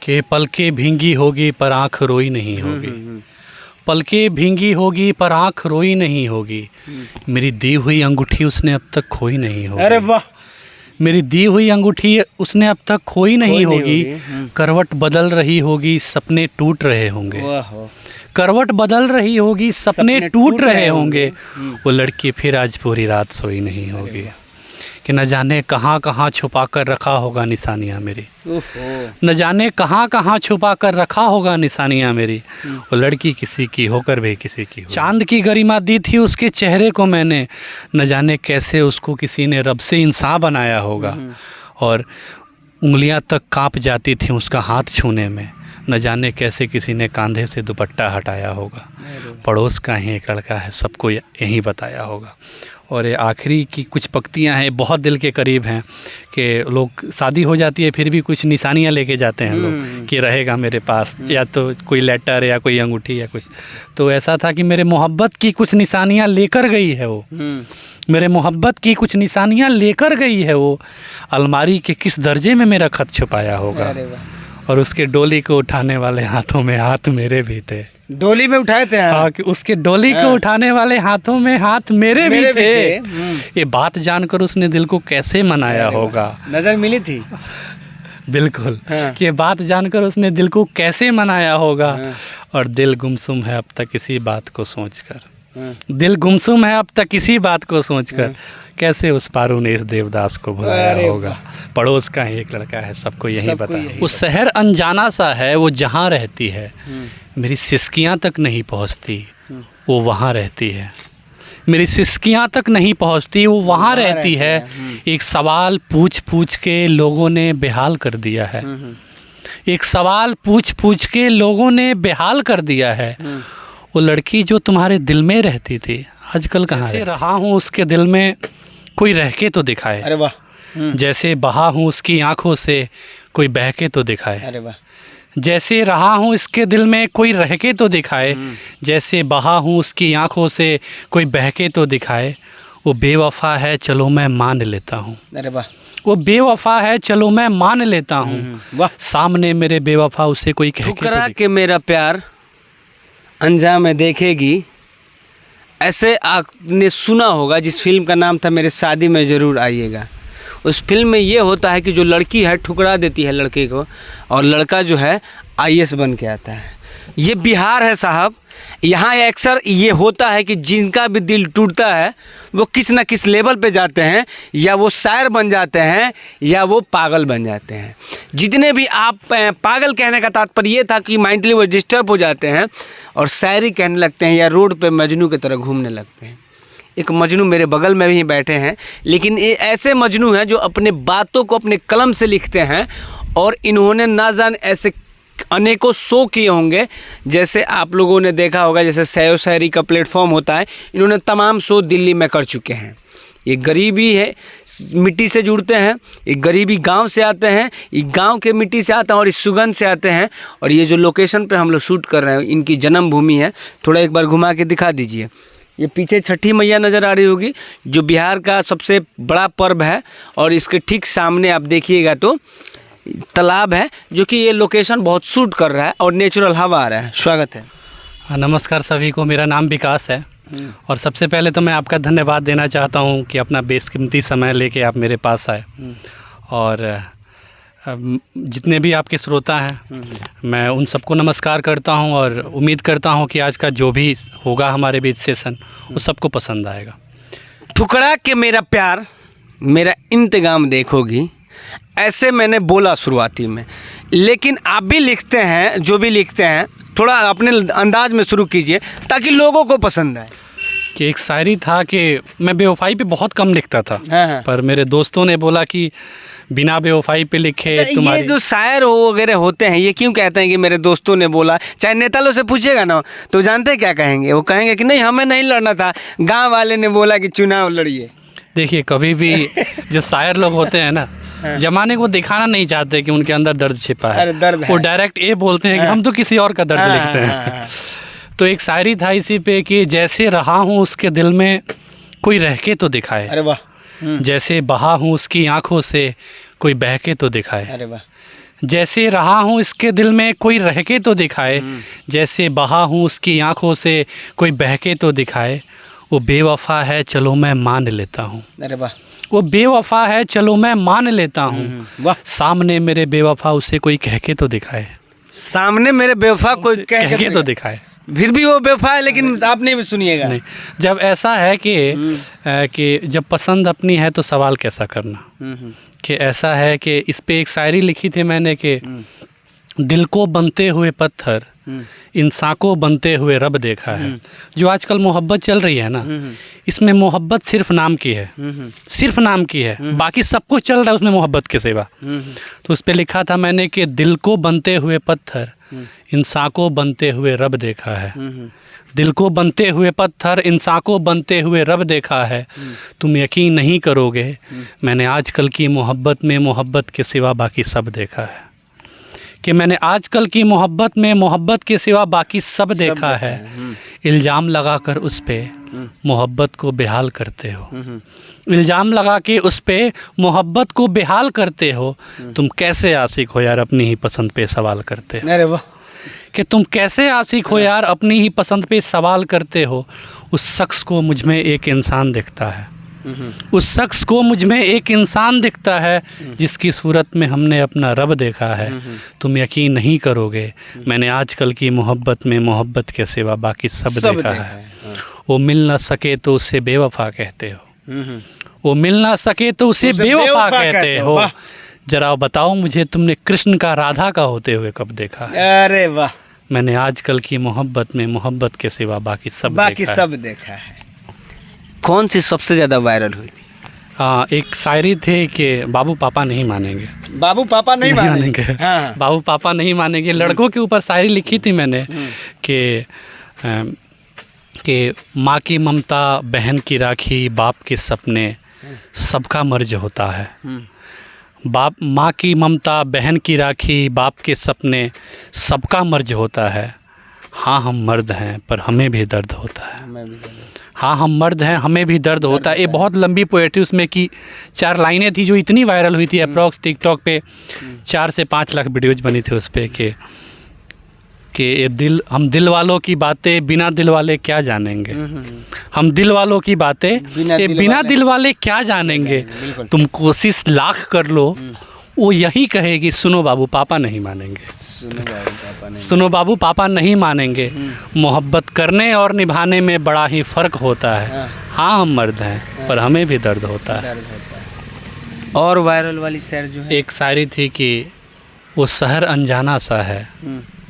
कि पलकें भींगी होगी पर आँख रोई नहीं होगी। पलकें भींगी होगी पर आँख रोई नहीं होगी। मेरी दी हुई अंगूठी उसने अब तक खोई नहीं होगी। अरे वाह। मेरी दी हुई अंगूठी उसने अब तक खोई नहीं होगी। करवट बदल रही होगी, सपने टूट रहे होंगे। करवट बदल रही होगी, सपने टूट रहे होंगे। वो लड़की फिर आज पूरी रात सोई नहीं होगी। कि न जाने कहाँ कहाँ छुपा कर रखा होगा निशानियाँ मेरी। न जाने कहाँ कहाँ छुपा कर रखा होगा निशानियाँ मेरी। वो लड़की किसी की होकर भी किसी की हो। चांद की गरिमा दी थी उसके चेहरे को मैंने। न जाने कैसे उसको किसी ने रब से इंसान बनाया होगा। और उंगलियां तक कांप जाती थी उसका हाथ छूने में। न जाने कैसे किसी ने कंधे से दुपट्टा हटाया होगा। पड़ोस का ही एक लड़का है, सबको यही बताया होगा। और ये आखिरी की कुछ पंक्तियां हैं, बहुत दिल के करीब हैं। कि लोग शादी हो जाती है फिर भी कुछ निशानियां लेके जाते हैं लोग कि रहेगा मेरे पास, या तो कोई लेटर या कोई अंगूठी या कुछ। तो ऐसा था कि मेरे मोहब्बत की कुछ निशानियां लेकर गई है वो। मेरे मोहब्बत की कुछ निशानियां लेकर गई है वो। अलमारी के किस दर्जे में मेरा खत छुपाया होगा। और उसके डोली को उठाने वाले हाथों में हाथ मेरे भी थे। डोली में उठाए थे? हाँ, कि उसके डोली को उठाने वाले हाथों में हाथ मेरे भी थे। ये बात जानकर उसने दिल को कैसे मनाया होगा। नजर मिली थी? बिल्कुल। कि ये बात जानकर उसने दिल को कैसे मनाया होगा। और दिल गुमसुम है अब तक इसी बात को सोचकर। दिल गुमसुम है अब तक इसी बात को सोचकर। कैसे उस पारू ने इस देवदास को भुलाया होगा। पड़ोस का ही एक लड़का है, सबको यही बताया। वो शहर अनजाना सा है, वो जहाँ रहती है मेरी सिसकियाँ तक नहीं पहुँचती, वो वहाँ रहती है। मेरी सिसकियाँ तक नहीं पहुँचती, वो वहाँ रहती है। एक सवाल पूछ पूछ के लोगों ने बेहाल कर दिया है। एक सवाल पूछ पूछ के लोगों ने बेहाल कर दिया है। वो लड़की जो तुम्हारे दिल में रहती थी आजकल कहाँ है? रहा हूँ उसके दिल में कोई रह के तो दिखाए। अरे वाह। जैसे बहा हूँ उसकी आंखों से कोई बह के तो दिखाए। अरे वाह। जैसे रहा हूँ इसके दिल में कोई रह के तो दिखाए। जैसे बहा हूँ उसकी आंखों से कोई बह के तो दिखाए। वो बेवफा है चलो मैं मान लेता हूँ। अरे वाह। वो बेवफा है चलो मैं मान लेता हूँ। सामने मेरे बेवफा उसे कोई कह ठुकरा के मेरा प्यार अंजाम में देखेगी। ऐसे आपने सुना होगा, जिस फिल्म का नाम था मेरे शादी में ज़रूर आइएगा। उस फिल्म में ये होता है कि जो लड़की है ठुकरा देती है लड़के को, और लड़का जो है आईएएस बन के आता है। ये बिहार है साहब। यहाँ अक्सर ये होता है कि जिनका भी दिल टूटता है वो किस न किस लेवल पे जाते हैं, या वो शायर बन जाते हैं या वो पागल बन जाते हैं। जितने भी आप पागल कहने का तात्पर्य ये था कि मेंटली वो डिस्टर्ब हो जाते हैं और शायरी कहने लगते हैं, या रोड पे मजनू की तरह घूमने लगते हैं। एक मजनू मेरे बगल में भी बैठे हैं, लेकिन ये ऐसे मजनू हैं जो अपने बातों को अपने कलम से लिखते हैं। और इन्होंने ना जाने ऐसे अनेकों शो किए होंगे, जैसे आप लोगों ने देखा होगा, जैसे सयो शायरी का प्लेटफॉर्म होता है, इन्होंने तमाम शो दिल्ली में कर चुके हैं। ये गरीबी है, मिट्टी से जुड़ते हैं, ये गरीबी गांव से आते हैं, ये गांव के मिट्टी से आते हैं और इस सुगंध से आते हैं। और ये जो लोकेशन पे हम लोग शूट कर रहे हैं इनकी जन्मभूमि है। थोड़ा एक बार घुमा के दिखा दीजिए। ये पीछे छठी मैया नज़र आ रही होगी, जो बिहार का सबसे बड़ा पर्व है। और इसके ठीक सामने आप देखिएगा तो तालाब है, जो कि ये लोकेशन बहुत सूट कर रहा है और नेचुरल हवा आ रहा है। स्वागत है। नमस्कार सभी को, मेरा नाम विकास है। और सबसे पहले तो मैं आपका धन्यवाद देना चाहता हूं कि अपना बेशकीमती समय लेके आप मेरे पास आए। और जितने भी आपके श्रोता हैं मैं उन सबको नमस्कार करता हूं और उम्मीद करता हूं कि आज का जो भी होगा हमारे बीच सेशन वो सबको पसंद आएगा। ठुकरा के मेरा प्यार मेरा इंतजाम देखोगी, ऐसे मैंने बोला शुरुआती में। लेकिन आप भी लिखते हैं, जो भी लिखते हैं थोड़ा अपने अंदाज में शुरू कीजिए ताकि लोगों को पसंद आए। कि एक शायरी था कि मैं बेवफाई पे बहुत कम लिखता था। पर मेरे दोस्तों ने बोला कि बिना बेवफाई पे लिखे तुम्हारी। ये जो शायर वगैरह होते हैं ये क्यों कहते हैं कि मेरे दोस्तों ने बोला? चाहे नेता लोग से पूछेगा ना तो जानते क्या कहेंगे? वो कहेंगे कि नहीं हमें नहीं लड़ना था, गाँव वाले ने बोला कि चुनाव लड़िए। देखिए कभी भी जो शायर लोग होते हैं ना, जमाने को दिखाना नहीं चाहते कि उनके अंदर दर्द छिपा है। दर्द वो डायरेक्ट ये बोलते हैं कि हम तो किसी और का दर्द लिखते हैं। तो एक शायरी था इसी पे कि जैसे रहा हूँ उसके दिल में कोई रह के तो दिखाए। अरे वाह। जैसे बहा हूँ उसकी आंखों से कोई बह के तो दिखाए। अरे वाह। जैसे रहा हूँ इसके दिल में कोई रह के तो दिखाए, जैसे बहा हूँ उसकी आंखों से कोई बह के तो दिखाए। वो बेवफा है चलो मैं मान लेता हूँ, अरे वाह, वो बेवफा है चलो मैं मान लेता हूँ। वाह, सामने मेरे बेवफा उसे कोई कह के तो दिखाए, सामने मेरे बेवफा कोई कह के तो दिखाए। फिर भी वो बेवफा है, लेकिन आप नहीं सुनिएगा। नहीं, जब ऐसा है कि जब पसंद अपनी है तो सवाल कैसा करना, कि ऐसा है कि इस पे एक शायरी लिखी थी मैंने कि दिल को बनते हुए पत्थर इंसान को बनते हुए रब देखा है। जो आजकल मोहब्बत चल रही है ना, इसमें मोहब्बत सिर्फ नाम की है, सिर्फ नाम की है, बाकी सब कुछ चल रहा है उसमें मोहब्बत के सिवा। तो उस पे लिखा था मैंने कि दिल को बनते हुए पत्थर इंसान को बनते हुए रब देखा है। दिल को बनते हुए पत्थर इंसान को बनते हुए रब देखा है। तुम यकीन नहीं करोगे, मैंने आजकल की मोहब्बत में मोहब्बत के सिवा बाकी सब देखा है, कि मैंने आजकल की मोहब्बत में मोहब्बत के सिवा बाकी सब देखा है। इल्ज़ाम लगाकर उस पे मोहब्बत को बेहाल करते हो, इल्ज़ाम लगा के उस पे मोहब्बत को बेहाल करते हो। तुम कैसे आशिक हो यार, अपनी ही पसंद पे सवाल करते हो। अरे वाह, कि तुम कैसे आशिक हो यार, अपनी ही पसंद पे सवाल करते हो। उस शख्स को मुझ में एक इंसान दिखता है, उस शख्स को मुझ में एक इंसान दिखता है जिसकी सूरत में हमने अपना रब देखा है। तुम यकीन नहीं करोगे, मैंने आजकल की मोहब्बत में मोहब्बत के सिवा बाकी सब देखा है। वो मिल ना सके तो उसे बेवफा कहते हो, वो मिल ना सके तो उसे बेवफा कहते हो। जरा बताओ मुझे, तुमने कृष्ण का राधा का होते हुए कब देखा है? अरे वाह, मैंने आजकल की मोहब्बत में मोहब्बत के सिवा बाकी सब देखा है। कौन सी सबसे ज़्यादा वायरल हुई थी? एक शायरी थे कि बाबू पापा नहीं मानेंगे, बाबू पापा नहीं मानेंगे। हाँ। बाबू पापा नहीं मानेंगे। लड़कों के ऊपर शायरी लिखी थी मैंने कि माँ की ममता, बहन की राखी, बाप के सपने, सबका मर्ज होता है। माँ की ममता, बहन की राखी, बाप के सपने, सबका मर्ज होता है। हाँ हम मर्द हैं पर हमें भी दर्द होता है। हाँ हम मर्द हैं, हमें भी दर्द होता है। ये बहुत लंबी पोएट्री उसमें की 4 लाइनें थी जो इतनी वायरल हुई थी। अप्रॉक्स टिकटॉक पे 4 से 5 लाख वीडियोज़ बनी थी उस पर कि ये हम दिल वालों की बातें बिना दिल वाले क्या जानेंगे, हम दिल वालों की बातें बिना दिल वाले क्या जानेंगे। तुम कोशिश लाख कर लो, वो यही कहेगी सुनो बाबू पापा नहीं मानेंगे, सुनो बाबू पापा नहीं मानेंगे। मोहब्बत करने और निभाने में बड़ा ही फ़र्क होता है। हाँ हम मर्द हैं पर हमें भी दर्द होता है। और वायरल वाली शायरी जो है, एक शायरी थी कि वो शहर अनजाना सा है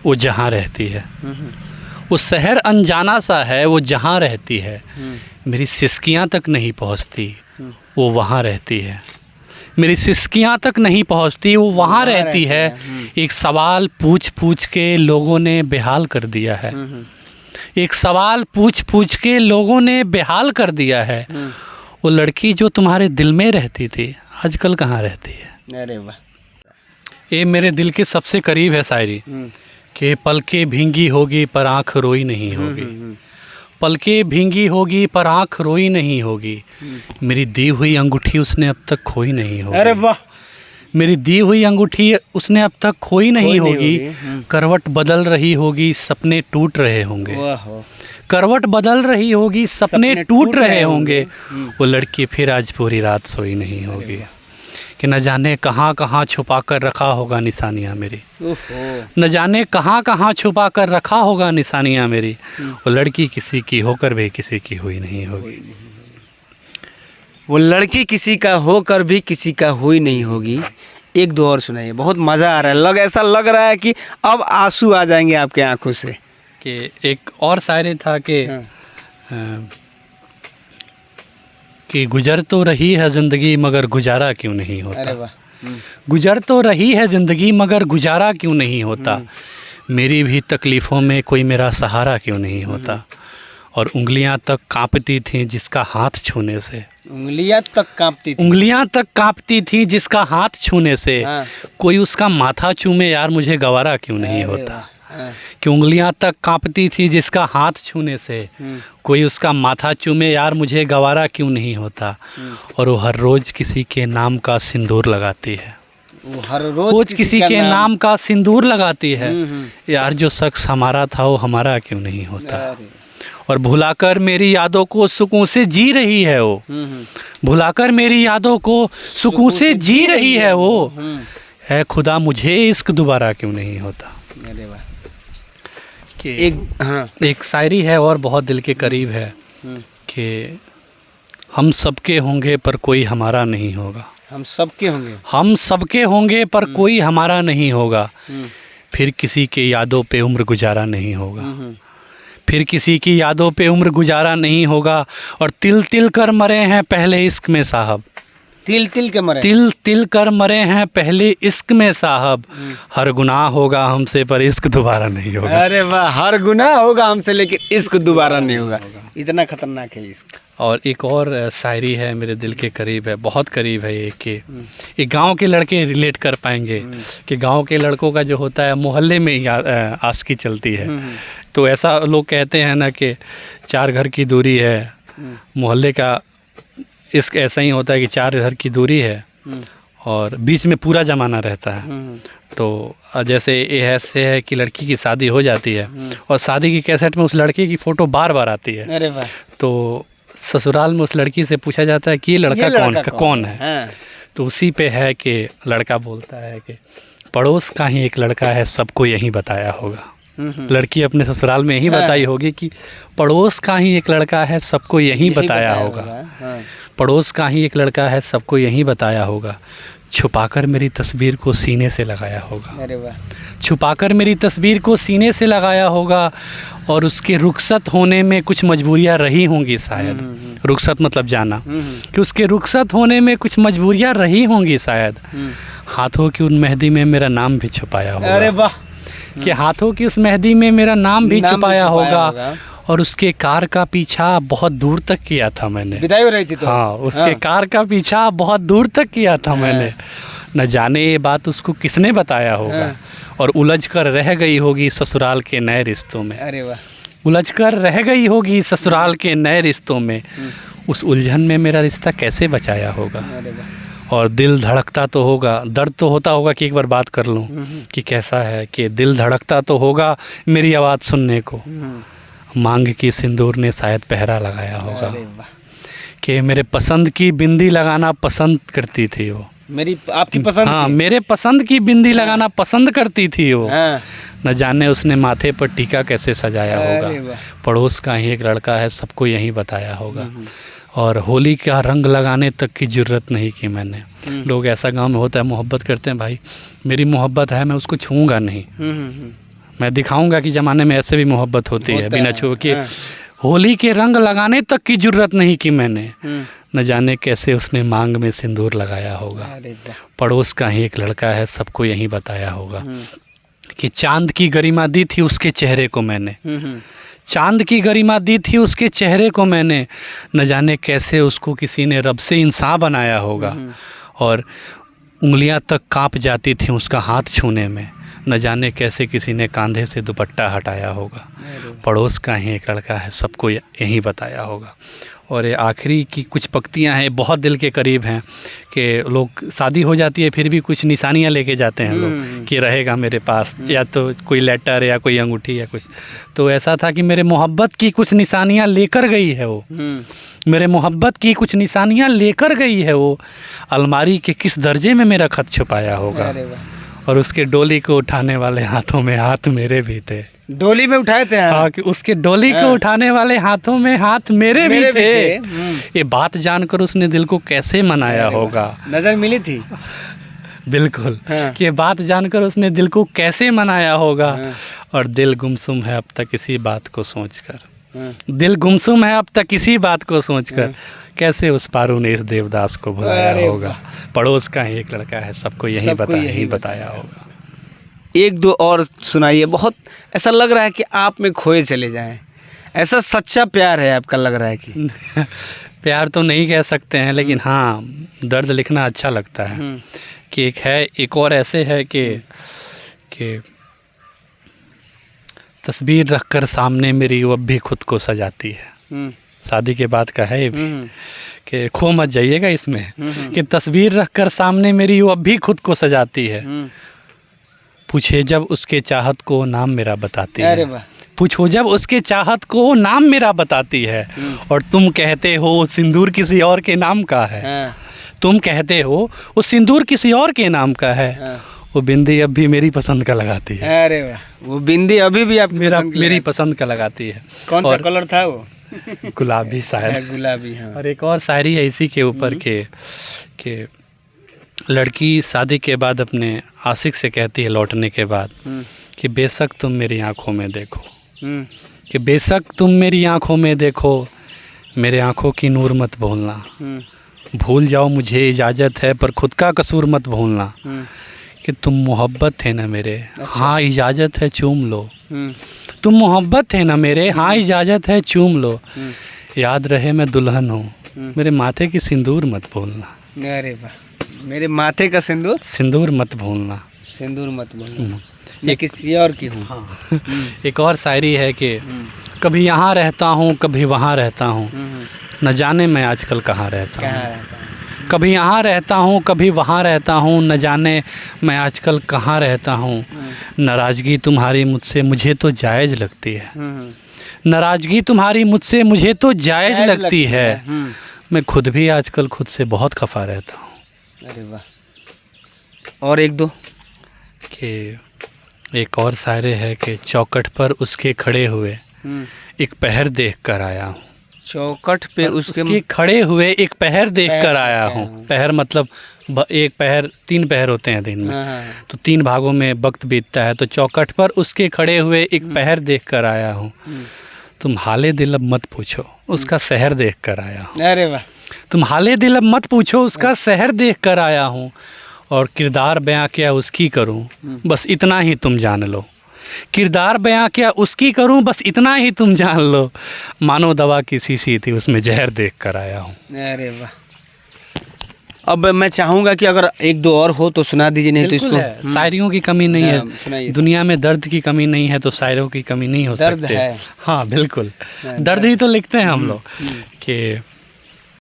वो जहाँ रहती है, वो शहर अनजाना सा है वो जहाँ रहती है। मेरी सिसकियाँ तक नहीं पहुँचती वो वहाँ रहती है, मेरी सिसकियाँ तक नहीं पहुँचती वो वहाँ रहती है। एक सवाल पूछ पूछ के लोगों ने बेहाल कर दिया है, एक सवाल पूछ पूछ के लोगों ने बेहाल कर दिया है। वो लड़की जो तुम्हारे दिल में रहती थी आजकल कहाँ रहती है? अरे वाह, ये मेरे दिल के सबसे करीब है शायरी कि पलकें भींगी होगी पर आँख रोई नहीं होगी, पलकें भींगी होगी पर आँख रोई नहीं होगी। मेरी दी हुई अंगूठी उसने अब तक खोई नहीं होगी। अरे वाह, मेरी दी हुई अंगूठी उसने अब तक खोई नहीं होगी। करवट बदल रही होगी, सपने टूट रहे होंगे, करवट बदल रही होगी, सपने टूट रहे होंगे। वो लड़की फिर आज पूरी रात सोई नहीं होगी कि न जाने कहाँ कहाँ छुपा कर रखा होगा निशानियाँ मेरी, न जाने कहाँ कहाँ छुपा कर रखा होगा निशानियाँ मेरी। वो लड़की किसी की होकर भी किसी की हुई नहीं होगी, वो लड़की किसी का होकर भी किसी का हुई नहीं होगी। एक दो और सुनाइए, बहुत मज़ा आ रहा है। ऐसा लग रहा है कि अब आंसू आ जाएंगे आपके आंखों से। कि एक और शायरी था कि गुजर तो रही है ज़िंदगी मगर गुजारा क्यों नहीं होता, गुजर तो रही है ज़िंदगी मगर गुजारा क्यों नहीं होता। मेरी भी तकलीफ़ों में कोई मेरा सहारा क्यों नहीं होता। और उंगलियां तक कांपती थीं जिसका हाथ छूने से, उंगलियां तक कांपती थी, उंगलियां तक कांपती थीं जिसका हाथ छूने से। कोई उसका माथा चूमे यार मुझे गवारा क्यों नहीं होता। कि उंगलियां तक कांपती थी जिसका हाथ छूने से, कोई उसका माथा चूमे यार मुझे गवारा क्यों नहीं होता। और वो हर रोज़ किसी के नाम का सिंदूर लगाती है, वो हर रोज रोज किसी के नाम का सिंदूर लगाती है। यार जो शख्स हमारा था वो हमारा क्यों नहीं होता। और भुलाकर मेरी यादों को सुकून से जी रही है वो, भुलाकर मेरी यादों को सुकून से जी रही है वो, है खुदा मुझे इश्क दोबारा क्यों नहीं होता। अरे वाह। कि हाँ एक शायरी है और बहुत दिल के करीब है कि हम सबके होंगे पर कोई हमारा नहीं होगा, हम सबके होंगे, हम सबके होंगे पर कोई हमारा नहीं होगा, फिर किसी के यादों पे उम्र गुजारा नहीं होगा, फिर किसी की यादों पे उम्र गुजारा नहीं होगा। और तिल तिल कर मरे हैं पहले इश्क में साहब, तिल तिल के मरे, तिल तिल कर मरे हैं पहले इश्क में साहब, हर गुनाह होगा हमसे पर इश्क दोबारा नहीं होगा। अरे वाह, हर गुनाह होगा हमसे लेकिन इश्क दोबारा नहीं होगा। इतना खतरनाक है इश्क। और एक और शायरी है मेरे दिल के करीब है, बहुत करीब है ये, कि एक गांव के लड़के रिलेट कर पाएंगे कि गांव के लड़कों का जो होता है मोहल्ले में ही आशिकी चलती है। तो ऐसा लोग कहते हैं ना कि 4 घर की दूरी है, मोहल्ले का इश्क ऐसा ही होता है कि 4 घर की दूरी है और बीच में पूरा ज़माना रहता है। तो जैसे ये ऐसे है कि लड़की की शादी हो जाती है और शादी की कैसेट में उस लड़के की फ़ोटो बार बार आती है। अरे वाह। तो ससुराल में उस लड़की से पूछा जाता है कि ये लड़का कौन है। हाँ। तो उसी पे है कि लड़का बोलता है कि पड़ोस का ही एक लड़का है सबको यही बताया होगा। लड़की अपने ससुराल में यही बताई होगी कि पड़ोस का ही एक लड़का है सबको यही बताया होगा, पड़ोस का ही एक लड़का है सबको यही बताया होगा, छुपाकर मेरी तस्वीर को सीने से लगाया होगा। अरे वाह। छुपाकर मेरी तस्वीर को सीने से लगाया होगा और उसके रुखसत होने में कुछ मजबूरियां रही होंगी शायद। रुखसत मतलब जाना, कि उसके रुखसत होने में कुछ मजबूरियां रही होंगी शायद। हाथों की उन मेहंदी में मेरा नाम भी छुपाया होगा। अरे वाह। कि हाथों की उस मेहंदी में मेरा नाम भी छुपाया होगा। और उसके कार का पीछा बहुत दूर तक किया था मैंने। विदाई हो रही थी तो? हाँ, उसके कार का पीछा बहुत दूर तक किया था मैंने। न जाने ये बात उसको किसने बताया होगा और उलझ कर रह गई होगी ससुराल के नए रिश्तों में। अरे वाह। उलझ कर रह गई होगी ससुराल के नए रिश्तों में, उस उलझन में मेरा रिश्ता कैसे बचाया होगा। अरे वाह। और दिल धड़कता तो होगा, दर्द तो होता होगा कि एक बार बात कर लूँ कि कैसा है, कि दिल धड़कता तो होगा मेरी आवाज़ सुनने को, मांग की सिंदूर ने शायद पहरा लगाया होगा। कि मेरे पसंद की बिंदी लगाना पसंद करती थी वो, मेरी आपकी पसंद। हाँ, मेरे पसंद की बिंदी लगाना पसंद करती थी वो। न जाने उसने माथे पर टीका कैसे सजाया होगा, पड़ोस का ही एक लड़का है सबको यही बताया होगा। और होली का रंग लगाने तक की ज़रूरत नहीं की मैंने। लोग ऐसा गांव में होता है, मोहब्बत करते हैं, भाई मेरी मोहब्बत है मैं उसको छूँगा नहीं, मैं दिखाऊंगा कि ज़माने में ऐसे भी मोहब्बत होती है बिना छू के। होली के रंग लगाने तक की ज़रूरत नहीं की मैंने, न जाने कैसे उसने मांग में सिंदूर लगाया होगा। पड़ोस का ही एक लड़का है सबको यही बताया होगा। कि चांद की गरिमा दी थी उसके चेहरे को मैंने, चांद की गरिमा दी थी उसके चेहरे को मैंने, न जाने कैसे उसको किसी ने रब से इंसान बनाया होगा। और उंगलियां तक कांप जाती थी उसका हाथ छूने में, न जाने कैसे किसी ने कंधे से दुपट्टा हटाया होगा। पड़ोस का ही एक लड़का है सबको यही बताया होगा। और ये आखिरी की कुछ पंक्तियां हैं बहुत दिल के करीब हैं, कि लोग शादी हो जाती है फिर भी कुछ निशानियां लेके जाते हैं लोग कि रहेगा मेरे पास, या तो कोई लेटर या कोई अंगूठी या कुछ। तो ऐसा था कि मेरे मोहब्बत की कुछ निशानियां लेकर गई है वो, मेरे मोहब्बत की कुछ निशानियां लेकर गई है वो, अलमारी के किस दर्जे में मेरा खत छुपाया होगा। और उसके डोली को उठाने वाले हाथों में हाथ मेरे भी थे। डोली में उठाए थे? हाँ, कि उसके डोली को उठाने वाले हाथों में हाथ मेरे भी थे। ये बात जानकर उसने दिल को कैसे मनाया होगा। नजर मिली थी? बिल्कुल। कि ये बात जानकर उसने दिल को कैसे मनाया होगा। और दिल गुमसुम है अब तक इसी बात को सोचकर, दिल गुमसुम है अब तक इसी बात को सोचकर, कैसे उस पारू ने इस देवदास को बुलाया होगा। पड़ोस का ही एक लड़का है सबको यही बताया होगा। एक दो और सुनाइए, बहुत ऐसा लग रहा है कि आप में खोए चले जाएं, ऐसा सच्चा प्यार है आपका लग रहा है कि। प्यार तो नहीं कह सकते हैं, लेकिन हाँ दर्द लिखना अच्छा लगता है। कि एक और ऐसे है कि तस्वीर रखकर सामने मेरी वो अब भी खुद को सजाती है। शादी के बाद का है ये भी, कि खो मत जाइएगा इसमें कि तस्वीर रखकर सामने मेरी वो अब भी खुद को सजाती है। पूछे जब उसके चाहत को नाम मेरा बताती अरे है। वाह। पूछो जब उसके चाहत को नाम मेरा बताती है। और तुम कहते हो सिंदूर किसी और के नाम का है। हाँ। तुम कहते हो वो सिंदूर किसी और के नाम का है। हाँ। वो बिंदी अब भी मेरी पसंद का लगाती है। अरे वाह, वो बिंदी अभी भी आप मेरी पसंद का लगाती है। कौन सा कलर था वो? गुलाबी शायद। गुलाबी। हाँ। और एक और शायरी है इसी के ऊपर के लड़की शादी के बाद अपने आशिक से कहती है लौटने के बाद कि बेशक तुम मेरी आंखों में देखो, कि बेशक तुम मेरी आंखों में देखो, मेरे आंखों की नूर मत भूलना। भूल जाओ मुझे इजाज़त है पर खुद का कसूर मत भूलना। कि तुम मोहब्बत थे ना मेरे। अच्छा। हाँ इजाज़त है चूम लो। तुम मोहब्बत थे ना मेरे। हाँ इजाज़त है चूम लो। याद रहे मैं दुल्हन हूँ, मेरे माथे की सिंदूर मत भूलना। अरे वाह, मेरे माथे का सिंदूर, सिंदूर मत भूलना। सिंदूर मत भूलना। मैं किसी और की हूँ। हाँ। एक और शायरी है कि कभी यहाँ रहता हूँ कभी वहाँ रहता हूँ, न जाने मैं आजकल कहाँ रहता हूँ। कभी यहाँ रहता हूँ कभी वहाँ रहता हूँ, न जाने मैं आजकल कहाँ रहता हूँ। नाराज़गी तुम्हारी मुझसे मुझे तो जायज़ लगती है। नाराज़गी तुम्हारी मुझसे मुझे तो जायज़ लगती है। मैं खुद भी आजकल खुद से बहुत खफा रहता हूँ। अरे वाह। और एक दो कि एक और शायरी है कि चौखट पर उसके खड़े हुए एक पहर देख कर आया हूँ। चौखट पे उसके खड़े हुए एक पहर देख कर आया हूँ। पहर मतलब एक पहर, 3 पहर होते हैं दिन में। हाँ। तो 3 भागों में वक्त बीतता है। तो चौखट पर उसके खड़े हुए एक पहर देख कर आया हूँ। तुम हाले दिल अब मत पूछो उसका शहर देख कर आया हूँ। अरे वाह। तुम हाले दिल अब मत पूछो उसका शहर देख कर आया हूँ। और किरदार बयां क्या उसकी करूँ बस इतना ही तुम जान लो। किरदार बयां क्या उसकी करूं बस इतना ही तुम जान लो। मानो दवा की शीशी थी उसमें जहर देख कर आया हूँ। अरे वाह। अब मैं चाहूँगा कि अगर एक दो और हो तो सुना दीजिए, नहीं तो इसको। शायरियों की कमी नहीं है सुनाइए। दुनिया में, दर्द की कमी नहीं है तो शायरों की कमी नहीं हो सकती। है। हाँ बिल्कुल, दर्द ही तो लिखते हैं हम लोग। कि